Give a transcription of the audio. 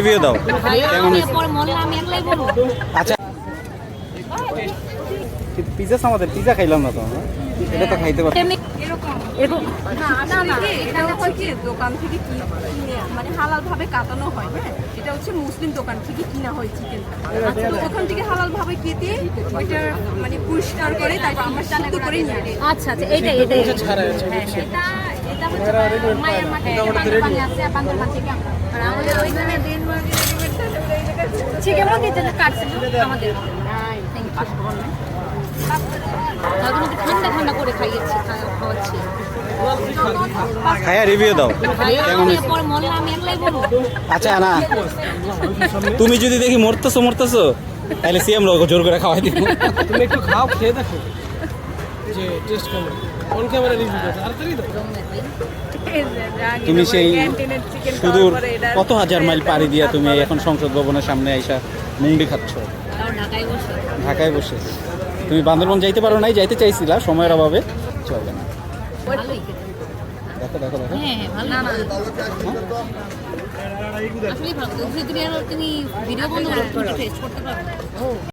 Review দাও কেমন আচ্ছা পিজা আমাদের পিজা খাইলাম না তো আমরা এটা তো খাইতে পারি দোকান থেকে মানে হালাল ভাবে কাটানো হয়। হ্যাঁ, এটা হচ্ছে মুসলিম দোকান থেকে কিনা হয় চিকেন। ওখান থেকে হালাল ভাবে কেটে ওইটা মানে পরিষ্কার করে তারপর আমরা সিদ্ধ করে নিয়ে আসি। আচ্ছা আচ্ছা এটা এটা এটা এটা হচ্ছে মায়ের মাঠে আছে বান্দরবান থেকে আর আমাদের ওইখানে চিকেন মধ্যে যেটা কাটছিল আমাদের ঠান্ডা ঠান্ডা করে খাওয়াচ্ছি খায়া রিভিউ দাও কেমন আমি একলাই বলবো। আচ্ছা না তুমি যদি দেখি মরতেছো তাহলে সিএম লোক জোর করে খাওয়াই দিব। তুমি একটু খাও খেয়ে দেখো যে টেস্ট কেমন অন ক্যামেরা রিভিউ করো তাড়াতাড়ি দাও। তুমি সেই সুদূর কত হাজার মাইল পাড়ি দিয়া তুমি এখন সংসদ ভবনের সামনে আইসা মুন্ডি খাচ্ছ ঢাকায় বসে। তুমি বান্দরবান যাইতে পারো নাই, যাইতে চাইছিলা সময়ের অভাবে চলবে না। দেখো দেখো দেখো আসলে ভালো তুমি ভিডিও বন্ধ করে টেস্ট করতে পারো।